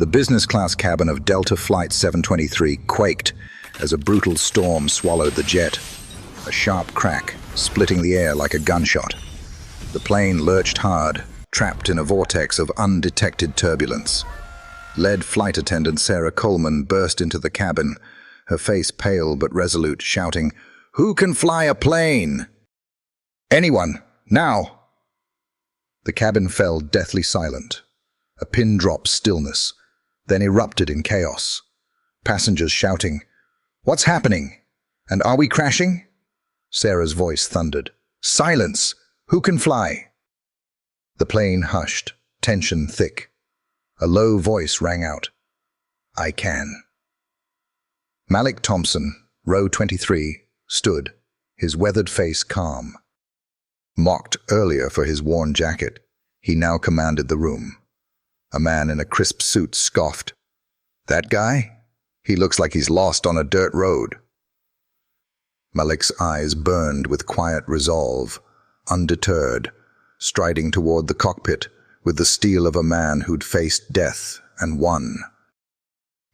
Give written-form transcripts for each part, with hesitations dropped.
The business-class cabin of Delta Flight 723 quaked as a brutal storm swallowed the jet, a sharp crack splitting the air like a gunshot. The plane lurched hard, trapped in a vortex of undetected turbulence. Lead flight attendant Sarah Coleman burst into the cabin, her face pale but resolute, shouting, "Who can fly a plane?" "Anyone, now!" The cabin fell deathly silent. A pin-drop stillness, then erupted in chaos. Passengers shouting, "What's happening? And are we crashing?" Sarah's voice thundered, "Silence! Who can fly?" The plane hushed, tension thick. A low voice rang out, "I can." Malik Thompson, row 23, stood, his weathered face calm. Mocked earlier for his worn jacket, he now commanded the room. A man in a crisp suit scoffed, "That guy? He looks like he's lost on a dirt road." Malik's eyes burned with quiet resolve, undeterred, striding toward the cockpit with the steel of a man who'd faced death and won.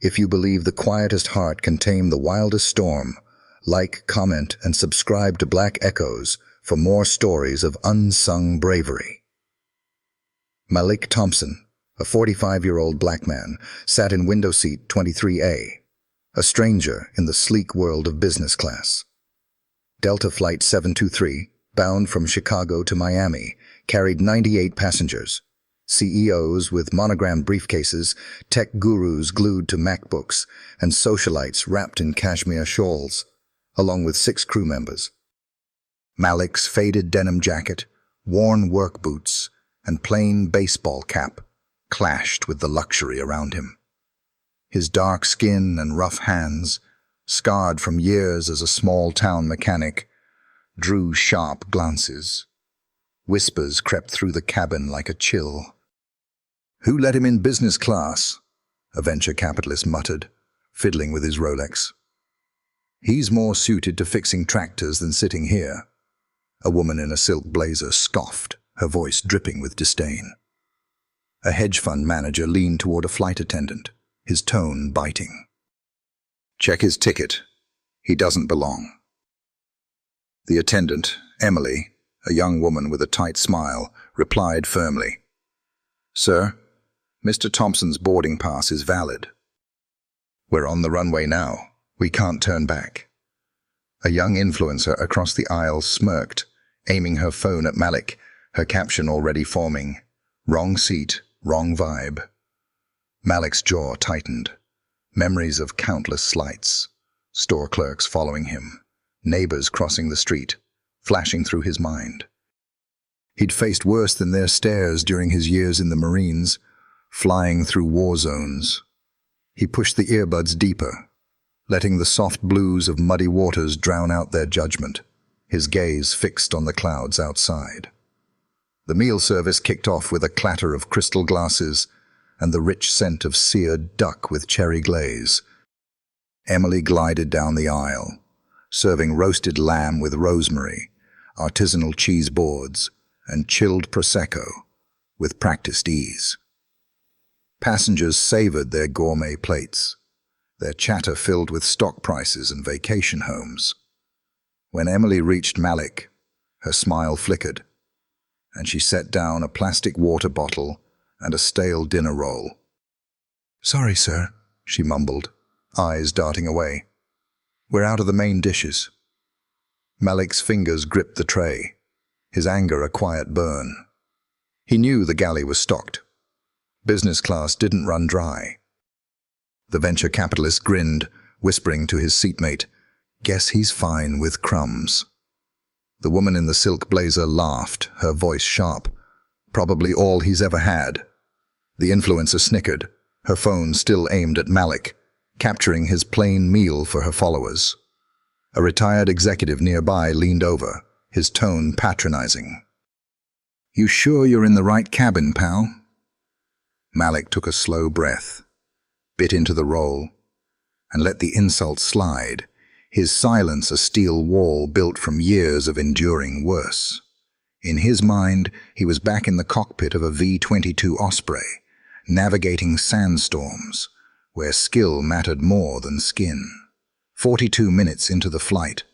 If you believe the quietest heart can tame the wildest storm, like, comment, and subscribe to Black Echoes for more stories of unsung bravery. Malik Thompson, a 45-year-old black man, sat in window seat 23A, a stranger in the sleek world of business class. Delta Flight 723, bound from Chicago to Miami, carried 98 passengers, CEOs with monogrammed briefcases, tech gurus glued to MacBooks, and socialites wrapped in cashmere shawls, along with 6 crew members. Malik's faded denim jacket, worn work boots, and plain baseball cap clashed with the luxury around him. His dark skin and rough hands, scarred from years as a small-town mechanic, drew sharp glances. Whispers crept through the cabin like a chill. "Who let him in business class?" a venture capitalist muttered, fiddling with his Rolex. "He's more suited to fixing tractors than sitting here," a woman in a silk blazer scoffed, her voice dripping with disdain. A hedge fund manager leaned toward a flight attendant, his tone biting. "Check his ticket. He doesn't belong." The attendant, Emily, a young woman with a tight smile, replied firmly, "Sir, Mr. Thompson's boarding pass is valid." "We're on the runway now. We can't turn back." A young influencer across the aisle smirked, aiming her phone at Malik, her caption already forming, "Wrong seat, wrong vibe." Malik's jaw tightened. Memories of countless slights, store clerks following him, neighbors crossing the street, flashing through his mind. He'd faced worse than their stares during his years in the Marines, flying through war zones. He pushed the earbuds deeper, letting the soft blues of muddy waters drown out their judgment, his gaze fixed on the clouds outside. The meal service kicked off with a clatter of crystal glasses and the rich scent of seared duck with cherry glaze. Emily glided down the aisle, serving roasted lamb with rosemary, artisanal cheese boards, and chilled Prosecco with practiced ease. Passengers savored their gourmet plates, their chatter filled with stock prices and vacation homes. When Emily reached Malik, her smile flickered, and she set down a plastic water bottle and a stale dinner roll. "Sorry, sir," she mumbled, eyes darting away. "We're out of the main dishes." Malik's fingers gripped the tray, his anger a quiet burn. He knew the galley was stocked. Business class didn't run dry. The venture capitalist grinned, whispering to his seatmate, "Guess he's fine with crumbs." The woman in the silk blazer laughed, her voice sharp. "Probably all he's ever had." The influencer snickered, her phone still aimed at Malik, capturing his plain meal for her followers. A retired executive nearby leaned over, his tone patronizing. "You sure you're in the right cabin, pal?" Malik took a slow breath, bit into the roll, and let the insult slide, his silence a steel wall built from years of enduring worse. In his mind, he was back in the cockpit of a V-22 Osprey, navigating sandstorms, where skill mattered more than skin. 42 minutes into the flight,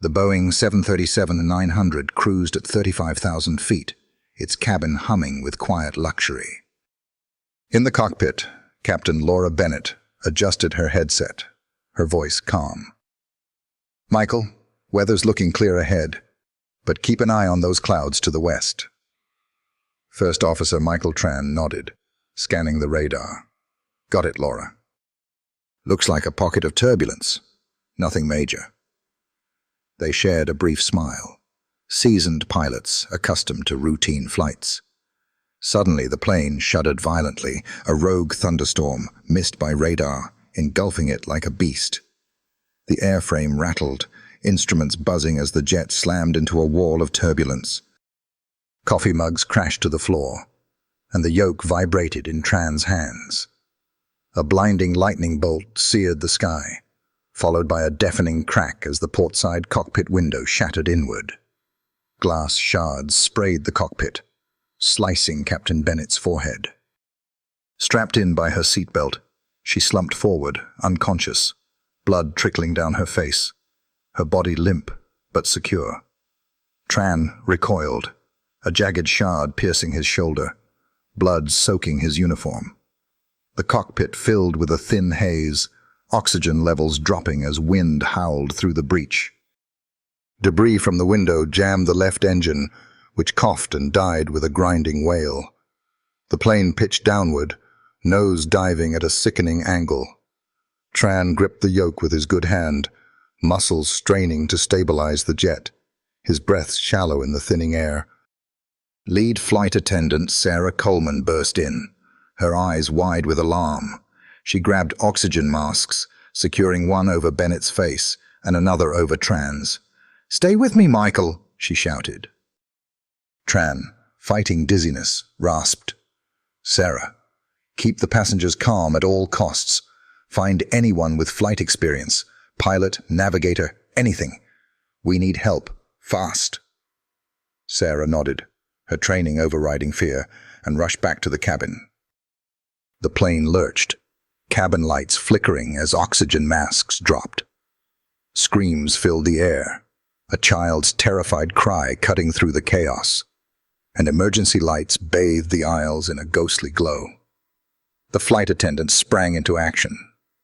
the Boeing 737-900 cruised at 35,000 feet, its cabin humming with quiet luxury. In the cockpit, Captain Laura Bennett adjusted her headset, her voice calm. "Michael, weather's looking clear ahead, but keep an eye on those clouds to the west." First Officer Michael Tran nodded, scanning the radar. "Got it, Laura. Looks like a pocket of turbulence. Nothing major." They shared a brief smile, seasoned pilots accustomed to routine flights. Suddenly the plane shuddered violently, a rogue thunderstorm, missed by radar, engulfing it like a beast. The airframe rattled, instruments buzzing as the jet slammed into a wall of turbulence. Coffee mugs crashed to the floor, and the yoke vibrated in Tran's hands. A blinding lightning bolt seared the sky, followed by a deafening crack as the portside cockpit window shattered inward. Glass shards sprayed the cockpit, slicing Captain Bennett's forehead. Strapped in by her seatbelt, she slumped forward, unconscious, blood trickling down her face, her body limp but secure. Tran recoiled, a jagged shard piercing his shoulder, blood soaking his uniform. The cockpit filled with a thin haze, oxygen levels dropping as wind howled through the breach. Debris from the window jammed the left engine, which coughed and died with a grinding wail. The plane pitched downward, nose diving at a sickening angle. Tran gripped the yoke with his good hand, muscles straining to stabilize the jet, his breath shallow in the thinning air. Lead flight attendant Sarah Coleman burst in, her eyes wide with alarm. She grabbed oxygen masks, securing one over Bennett's face and another over Tran's. "Stay with me, Michael," she shouted. Tran, fighting dizziness, rasped, "Sarah, keep the passengers calm at all costs. Find anyone with flight experience, pilot, navigator, anything. We need help, fast." Sarah nodded, her training overriding fear, and rushed back to the cabin. The plane lurched, cabin lights flickering as oxygen masks dropped. Screams filled the air, a child's terrified cry cutting through the chaos, and emergency lights bathed the aisles in a ghostly glow. The flight attendants sprang into action,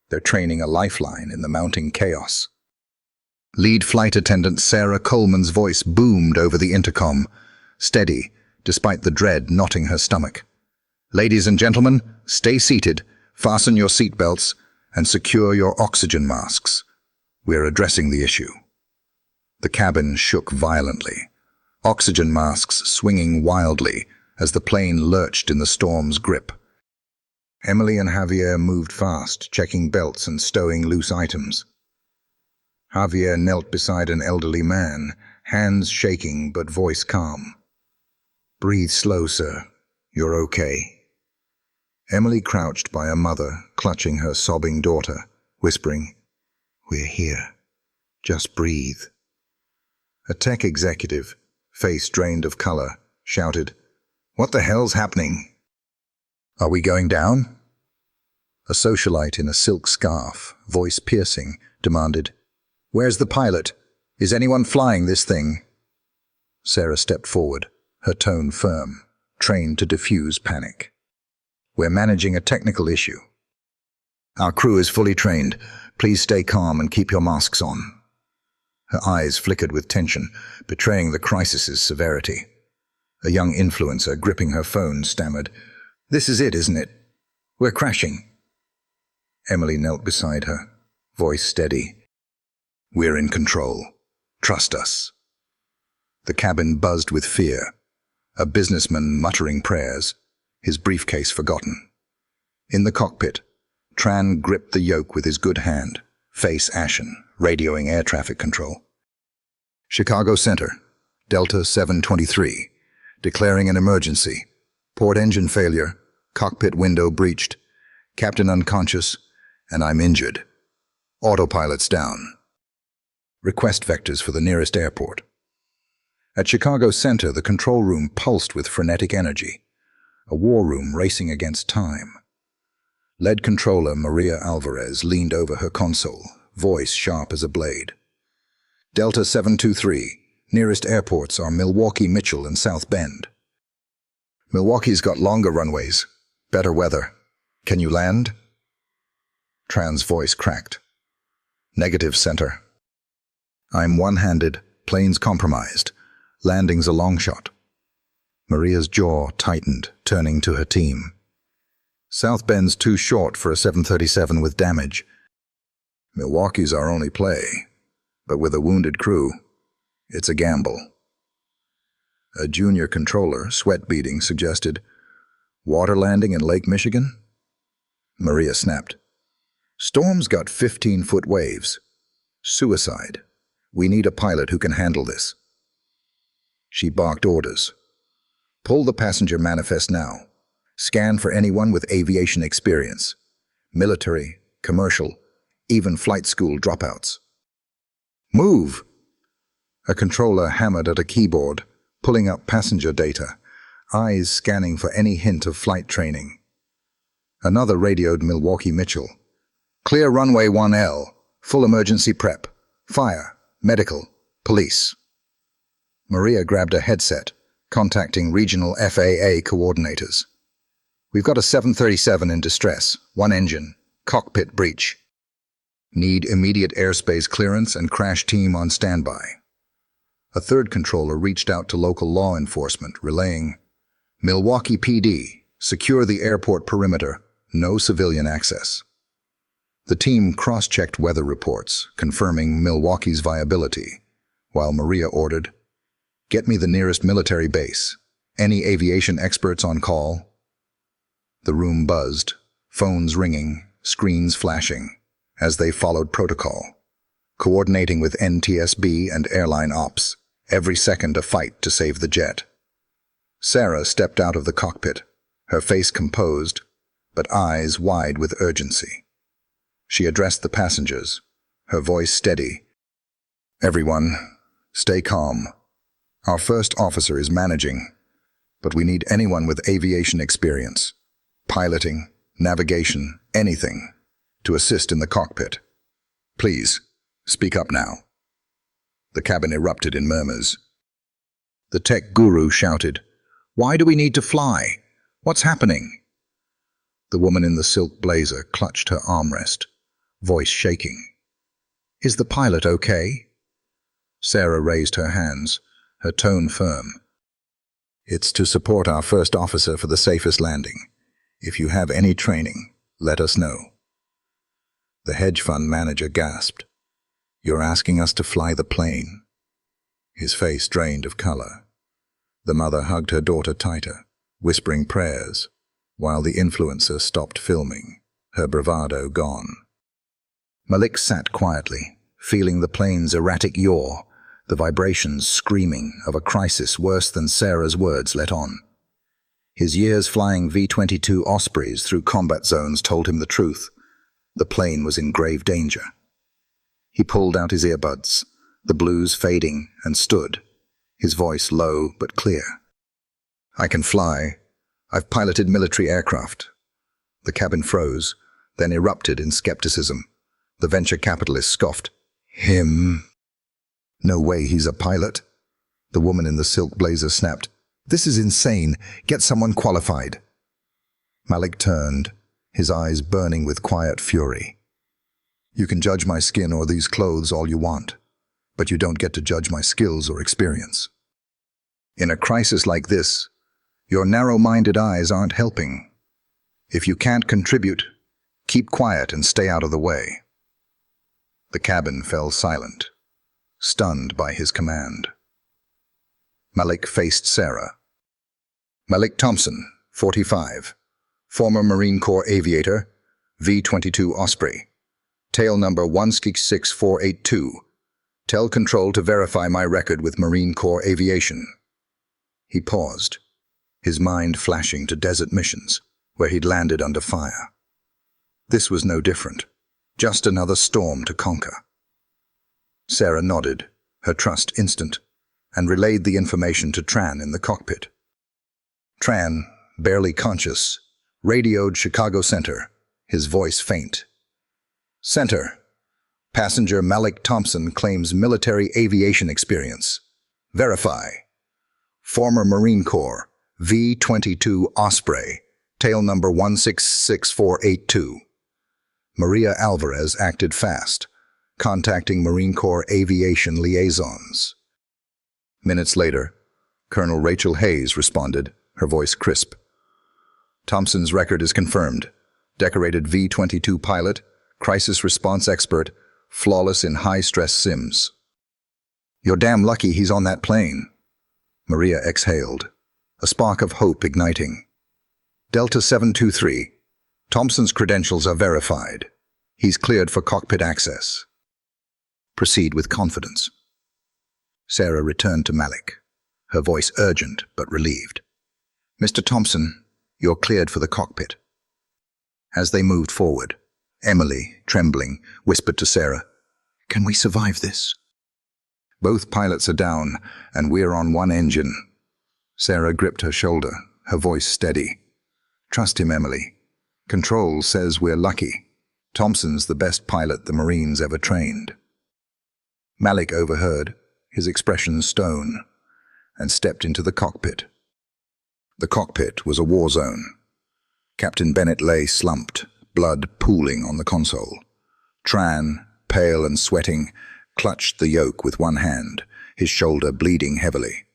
their training a lifeline in the mounting chaos. Lead flight attendant Sarah Coleman's voice boomed over the intercom, steady, despite the dread knotting her stomach. "Ladies and gentlemen, stay seated, fasten your seatbelts, and secure your oxygen masks. We're addressing the issue." The cabin shook violently, oxygen masks swinging wildly as the plane lurched in the storm's grip. Emily and Javier moved fast, checking belts and stowing loose items. Javier knelt beside an elderly man, hands shaking but voice calm. "Breathe slow, sir. You're okay." Emily crouched by a mother, clutching her sobbing daughter, whispering, "We're here. Just breathe." A tech executive, face drained of color, shouted, "What the hell's happening?" "Are we going down?" A socialite in a silk scarf, voice piercing, demanded, "Where's the pilot? Is anyone flying this thing?" Sarah stepped forward, her tone firm, trained to diffuse panic. "We're managing a technical issue. Our crew is fully trained. Please stay calm and keep your masks on." Her eyes flickered with tension, betraying the crisis's severity. A young influencer, gripping her phone, stammered, "This is it, isn't it? We're crashing." Emily knelt beside her, voice steady. "We're in control. Trust us." The cabin buzzed with fear, a businessman muttering prayers, his briefcase forgotten. In the cockpit, Tran gripped the yoke with his good hand, face ashen, radioing air traffic control. "Chicago Center, Delta 723, declaring an emergency. Port engine failure, cockpit window breached, captain unconscious, and I'm injured. Autopilot's down. Request vectors for the nearest airport." At Chicago Center, the control room pulsed with frenetic energy. a war room racing against time. Lead controller Maria Alvarez leaned over her console, voice sharp as a blade. Delta 723, nearest airports are Milwaukee, Mitchell, and South Bend. Milwaukee's got longer runways, better weather. Can you land? Tran's voice cracked. Negative, center. I'm one-handed, plane's compromised. Landing's a long shot. Maria's jaw tightened, turning to her team. South Bend's too short for a 737 with damage. Milwaukee's our only play, but with a wounded crew, it's a gamble. A junior controller, sweat beading, suggested, water landing in Lake Michigan? Maria snapped. Storm's got 15-foot waves. Suicide. We need a pilot who can handle this. She barked orders. Pull the passenger manifest now. Scan for anyone with aviation experience. Military, commercial, even flight school dropouts. Move! A controller hammered at a keyboard, pulling up passenger data, eyes scanning for any hint of flight training. Another radioed Milwaukee Mitchell. Clear runway 1L. Full emergency prep. Fire. Medical. Police. Maria grabbed a headset, contacting regional FAA coordinators. We've got a 737 in distress, one engine, cockpit breach. Need immediate airspace clearance and crash team on standby. A third controller reached out to local law enforcement, relaying, Milwaukee PD, secure the airport perimeter, no civilian access. The team cross-checked weather reports, confirming Milwaukee's viability, while Maria ordered, get me the nearest military base. Any aviation experts on call? The room buzzed, phones ringing, screens flashing, as they followed protocol, coordinating with NTSB and airline ops, every second a fight to save the jet. Sarah stepped out of the cockpit, her face composed, but eyes wide with urgency. She addressed the passengers, her voice steady. Everyone, stay calm. Our first officer is managing, but we need anyone with aviation experience, piloting, navigation, anything, to assist in the cockpit. Please, speak up now. The cabin erupted in murmurs. The tech guru shouted, Why do we need to fly? What's happening? The woman in the silk blazer clutched her armrest, voice shaking. Is the pilot okay? Sarah raised her hands, her tone firm. It's to support our first officer for the safest landing. If you have any training, let us know. The hedge fund manager gasped. You're asking us to fly the plane? His face drained of color. The mother hugged her daughter tighter, whispering prayers, while the influencer stopped filming, her bravado gone. Malik sat quietly, feeling the plane's erratic yaw, the vibrations screaming of a crisis worse than Sarah's words let on. His years flying V-22 Ospreys through combat zones told him the truth. The plane was in grave danger. He pulled out his earbuds, the blues fading, and stood, his voice low but clear. I can fly. I've piloted military aircraft. The cabin froze, then erupted in skepticism. The venture capitalist scoffed. Him? No way he's a pilot. The woman in the silk blazer snapped. This is insane. Get someone qualified. Malik turned, his eyes burning with quiet fury. You can judge my skin or these clothes all you want, but you don't get to judge my skills or experience. In a crisis like this, your narrow-minded eyes aren't helping. If you can't contribute, keep quiet and stay out of the way. The cabin fell silent, stunned by his command. Malik faced Sarah. Malik Thompson, 45, former Marine Corps aviator, V-22 Osprey. Tail number 166482. Tell control to verify my record with Marine Corps Aviation. He paused, his mind flashing to desert missions, where he'd landed under fire. This was no different, just another storm to conquer. Sarah nodded, her trust instant, and relayed the information to Tran in the cockpit. Tran, barely conscious, radioed Chicago Center, his voice faint. Center. Passenger Malik Thompson claims military aviation experience. Verify. Former Marine Corps, V-22 Osprey, tail number 166482. Maria Alvarez acted fast, contacting Marine Corps aviation liaisons. Minutes later, Colonel Rachel Hayes responded, her voice crisp. Thompson's record is confirmed. Decorated V-22 pilot, crisis response expert, flawless in high-stress sims. You're damn lucky he's on that plane. Maria exhaled, a spark of hope igniting. Delta 723. Thompson's credentials are verified. He's cleared for cockpit access. Proceed with confidence. Sarah returned to Malik, her voice urgent but relieved. Mr. Thompson, you're cleared for the cockpit. As they moved forward, Emily, trembling, whispered to Sarah, "Can we survive this?" "Both pilots are down, and we're on one engine." Sarah gripped her shoulder, her voice steady. "Trust him, Emily. Control says we're lucky. Thompson's the best pilot the Marines ever trained." Malik overheard, his expression stone, and stepped into the cockpit. The cockpit was a war zone. Captain Bennett lay slumped, blood pooling on the console. Tran, pale and sweating, clutched the yoke with one hand, his shoulder bleeding heavily.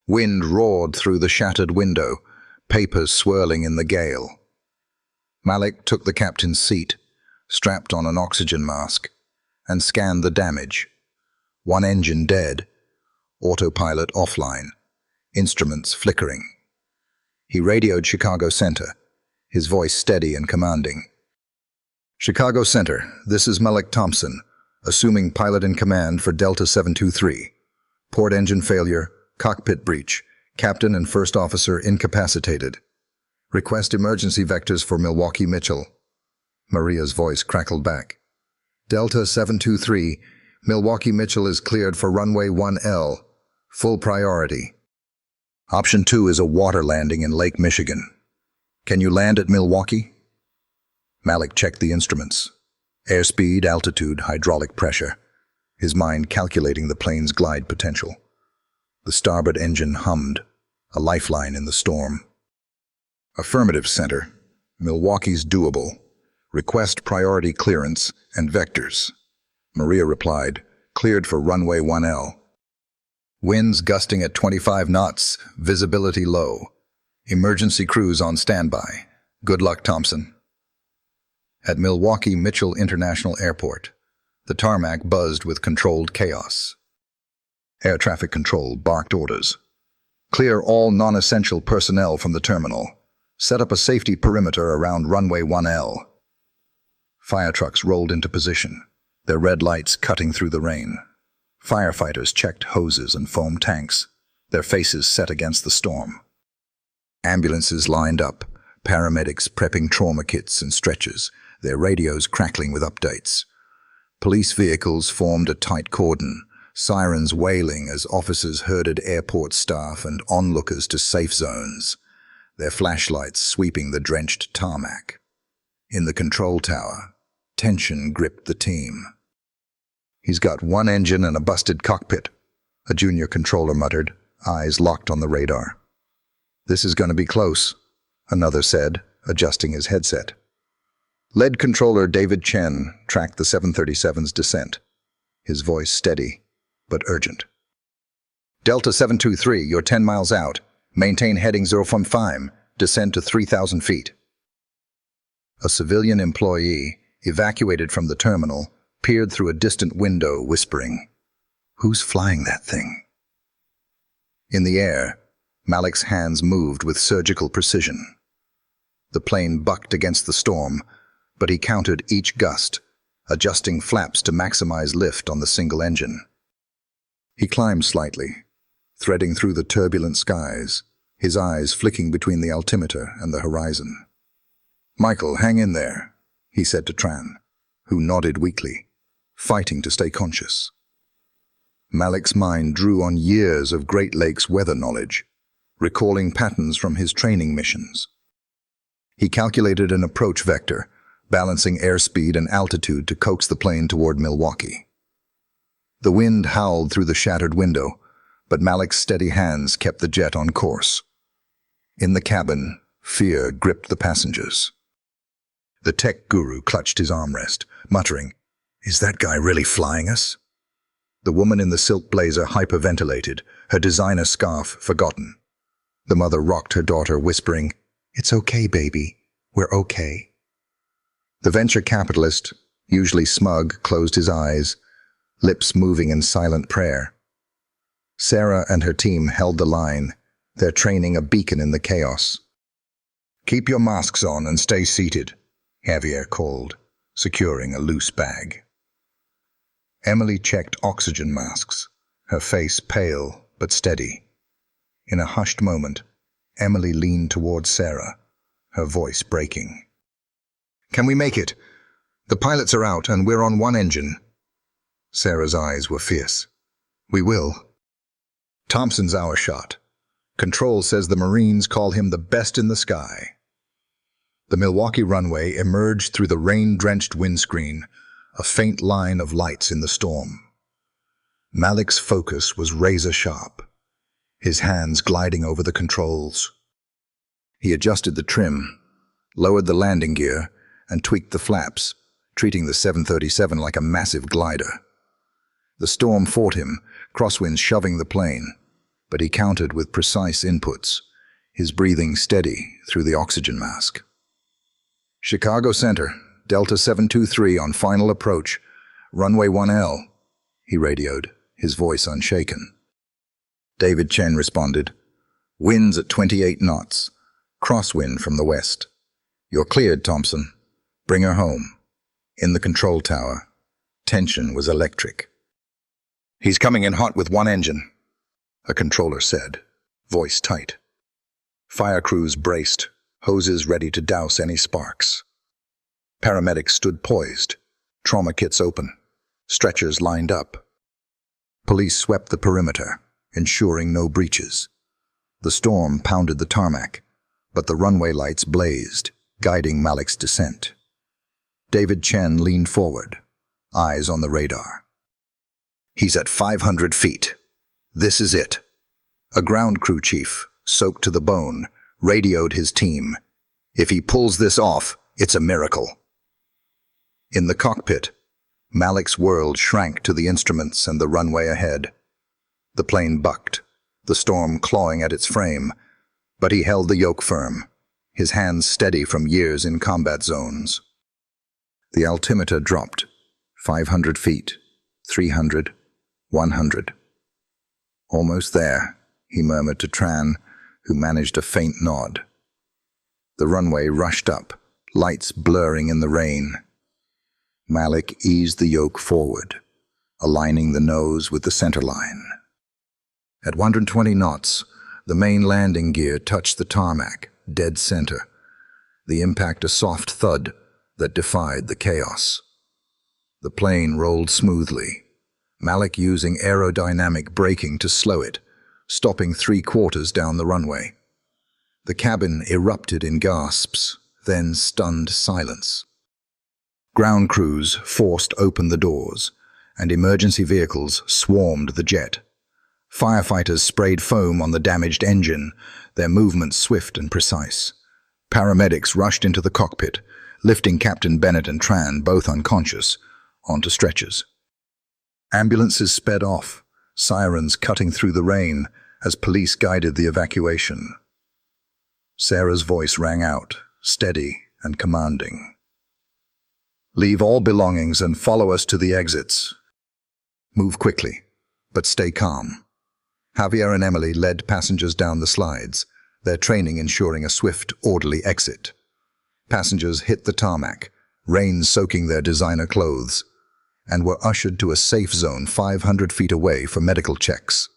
Wind roared through the shattered window, papers swirling in the gale. Malik took the captain's seat, strapped on an oxygen mask, and scanned the damage. One engine dead, autopilot offline, instruments flickering. He radioed Chicago Center, his voice steady and commanding. "Chicago Center, this is Malik Thompson, assuming pilot in command for Delta 723. Port engine failure, cockpit breach, captain and first officer incapacitated. Request emergency vectors for Milwaukee Mitchell." Maria's voice crackled back. "Delta 723, Milwaukee Mitchell is cleared for runway 1L. Full priority. Option 2 is a water landing in Lake Michigan. Can you land at Milwaukee?" Malik checked the instruments. Airspeed, altitude, hydraulic pressure, his mind calculating the plane's glide potential. The starboard engine hummed, a lifeline in the storm. "Affirmative, Center. Milwaukee's doable. Request priority clearance and vectors." Maria replied, "Cleared for runway 1L. Winds gusting at 25 knots, visibility low. Emergency crews on standby. Good luck, Thompson." At Milwaukee Mitchell International Airport, the tarmac buzzed with controlled chaos. Air traffic control barked orders. "Clear all non-essential personnel from the terminal. Set up a safety perimeter around runway 1L. Fire trucks rolled into position, their red lights cutting through the rain. Firefighters checked hoses and foam tanks, their faces set against the storm. Ambulances lined up, paramedics prepping trauma kits and stretchers, their radios crackling with updates. Police vehicles formed a tight cordon, sirens wailing as officers herded airport staff and onlookers to safe zones, their flashlights sweeping the drenched tarmac. In the control tower, tension gripped the team. "He's got one engine and a busted cockpit," a junior controller muttered, eyes locked on the radar. "This is going to be close," another said, adjusting his headset. Lead controller David Chen tracked the 737's descent, his voice steady but urgent. "Delta 723, you're 10 miles out. Maintain heading 015, descend to 3,000 feet. A civilian employee, evacuated from the terminal, peered through a distant window, whispering, "Who's flying that thing?" In the air, Malik's hands moved with surgical precision. The plane bucked against the storm, but he countered each gust, adjusting flaps to maximize lift on the single engine. He climbed slightly, threading through the turbulent skies, his eyes flicking between the altimeter and the horizon. "Michael, hang in there," he said to Tran, who nodded weakly, fighting to stay conscious. Malik's mind drew on years of Great Lakes weather knowledge, recalling patterns from his training missions. He calculated an approach vector, balancing airspeed and altitude to coax the plane toward Milwaukee. The wind howled through the shattered window, but Malik's steady hands kept the jet on course. In the cabin, fear gripped the passengers. The tech guru clutched his armrest, muttering, "Is that guy really flying us?" The woman in the silk blazer hyperventilated, her designer scarf forgotten. The mother rocked her daughter, whispering, "It's okay, baby. We're okay." The venture capitalist, usually smug, closed his eyes, lips moving in silent prayer. Sarah and her team held the line, their training a beacon in the chaos. "Keep your masks on and stay seated," Javier called, securing a loose bag. Emily checked oxygen masks, her face pale but steady. In a hushed moment, Emily leaned toward Sarah, her voice breaking. "Can we make it? The pilots are out and we're on one engine." Sarah's eyes were fierce. "We will." "Thompson's our shot. Control says the Marines call him the best in the sky." The Milwaukee runway emerged through the rain-drenched windscreen, a faint line of lights in the storm. Malik's focus was razor-sharp, his hands gliding over the controls. He adjusted the trim, lowered the landing gear, and tweaked the flaps, treating the 737 like a massive glider. The storm fought him, crosswinds shoving the plane, but he countered with precise inputs, his breathing steady through the oxygen mask. "Chicago Center, Delta 723 on final approach, runway 1L, he radioed, his voice unshaken. David Chen responded, "Winds at 28 knots, crosswind from the west. You're cleared, Thompson. Bring her home." In the control tower, tension was electric. "He's coming in hot with one engine," a controller said, voice tight. Fire crews braced, hoses ready to douse any sparks. Paramedics stood poised, trauma kits open, stretchers lined up. Police swept the perimeter, ensuring no breaches. The storm pounded the tarmac, but the runway lights blazed, guiding Malik's descent. David Chen leaned forward, eyes on the radar. "He's at 500 feet. This is it." A ground crew chief, soaked to the bone, radioed his team. "If he pulls this off, it's a miracle." In the cockpit, Malik's world shrank to the instruments and the runway ahead. The plane bucked, the storm clawing at its frame, but he held the yoke firm, his hands steady from years in combat zones. The altimeter dropped, 500 feet, 300, 100. "Almost there," he murmured to Tran, who managed a faint nod. The runway rushed up, lights blurring in the rain. Malik eased the yoke forward, aligning the nose with the center line. At 120 knots, the main landing gear touched the tarmac, dead center, the impact a soft thud that defied the chaos. The plane rolled smoothly, Malik using aerodynamic braking to slow it, stopping 3/4 down the runway. The cabin erupted in gasps, then stunned silence. Ground crews forced open the doors, and emergency vehicles swarmed the jet. Firefighters sprayed foam on the damaged engine, their movements swift and precise. Paramedics rushed into the cockpit, lifting Captain Bennett and Tran, both unconscious, onto stretchers. Ambulances sped off, sirens cutting through the rain as police guided the evacuation. Sarah's voice rang out, steady and commanding. "Leave all belongings and follow us to the exits. Move quickly, but stay calm." Javier and Emily led passengers down the slides, their training ensuring a swift, orderly exit. Passengers hit the tarmac, rain soaking their designer clothes, and were ushered to a safe zone 500 feet away for medical checks.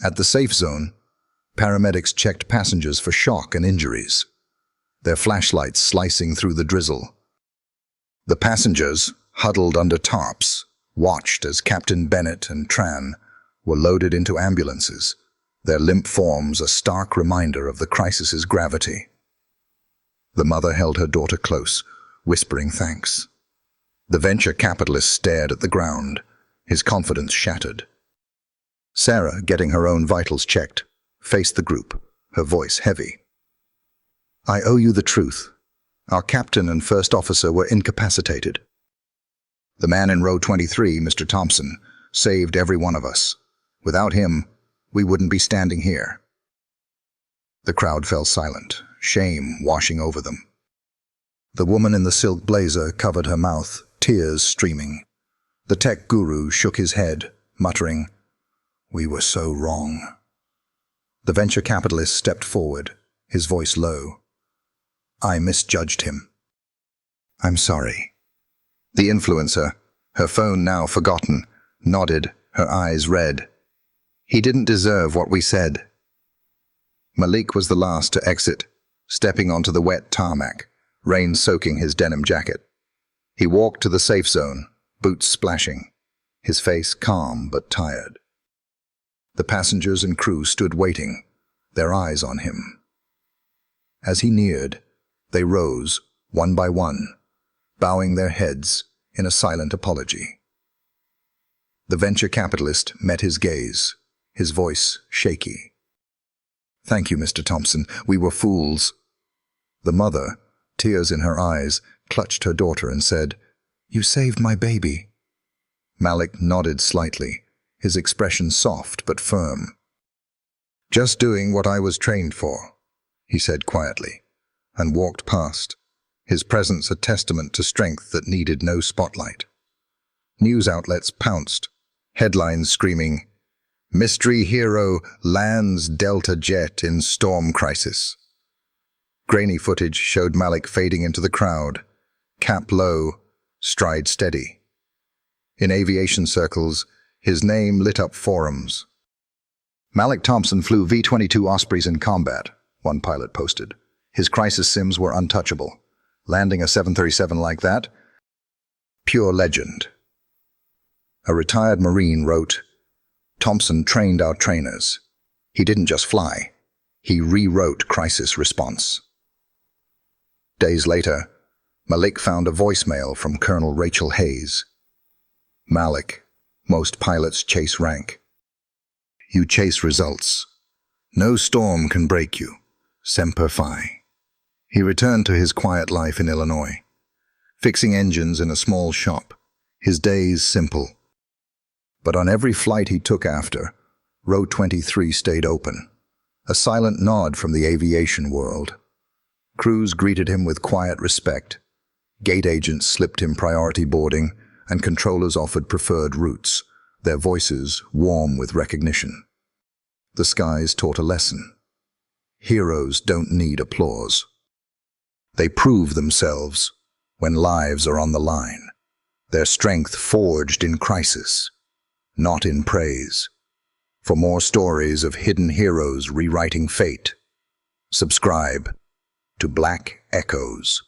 At the safe zone, paramedics checked passengers for shock and injuries, their flashlights slicing through the drizzle. The passengers, huddled under tarps, watched as Captain Bennett and Tran were loaded into ambulances, their limp forms a stark reminder of the crisis's gravity. The mother held her daughter close, whispering thanks. The venture capitalist stared at the ground, his confidence shattered. Sarah, getting her own vitals checked, faced the group, her voice heavy. "I owe you the truth. Our captain and first officer were incapacitated. The man in row 23, Mr. Thompson, saved every one of us. Without him, we wouldn't be standing here." The crowd fell silent, shame washing over them. The woman in the silk blazer covered her mouth, tears streaming. The tech guru shook his head, muttering, "We were so wrong." The venture capitalist stepped forward, his voice low. "I misjudged him. I'm sorry." The influencer, her phone now forgotten, nodded, her eyes red. "He didn't deserve what we said." Malik was the last to exit, stepping onto the wet tarmac, rain soaking his denim jacket. He walked to the safe zone, boots splashing, his face calm but tired. The passengers and crew stood waiting, their eyes on him. As he neared, they rose, one by one, bowing their heads in a silent apology. The venture capitalist met his gaze, his voice shaky. "Thank you, Mr. Thompson. We were fools." The mother, tears in her eyes, clutched her daughter and said, "You saved my baby." Malik nodded slightly, his expression soft but firm. "Just doing what I was trained for," he said quietly, and walked past, his presence a testament to strength that needed no spotlight. News outlets pounced, headlines screaming, "Mystery hero lands Delta jet in storm crisis." Grainy footage showed Malik fading into the crowd, cap low, stride steady. In aviation circles, his name lit up forums. "Malik Thompson flew V-22 Ospreys in combat," one pilot posted. "His crisis sims were untouchable. Landing a 737 like that? Pure legend." A retired Marine wrote, "Thompson trained our trainers. He didn't just fly. He rewrote crisis response." Days later, Malik found a voicemail from Colonel Rachel Hayes. "Malik, most pilots chase rank. You chase results. No storm can break you. Semper Fi." He returned to his quiet life in Illinois, fixing engines in a small shop, his days simple. But on every flight he took after, row 23 stayed open, a silent nod from the aviation world. Crews greeted him with quiet respect. Gate agents slipped him priority boarding, and controllers offered preferred routes, their voices warm with recognition. The skies taught a lesson. Heroes don't need applause. They prove themselves when lives are on the line, their strength forged in crisis, not in praise. For more stories of hidden heroes rewriting fate, subscribe to Black Echoes.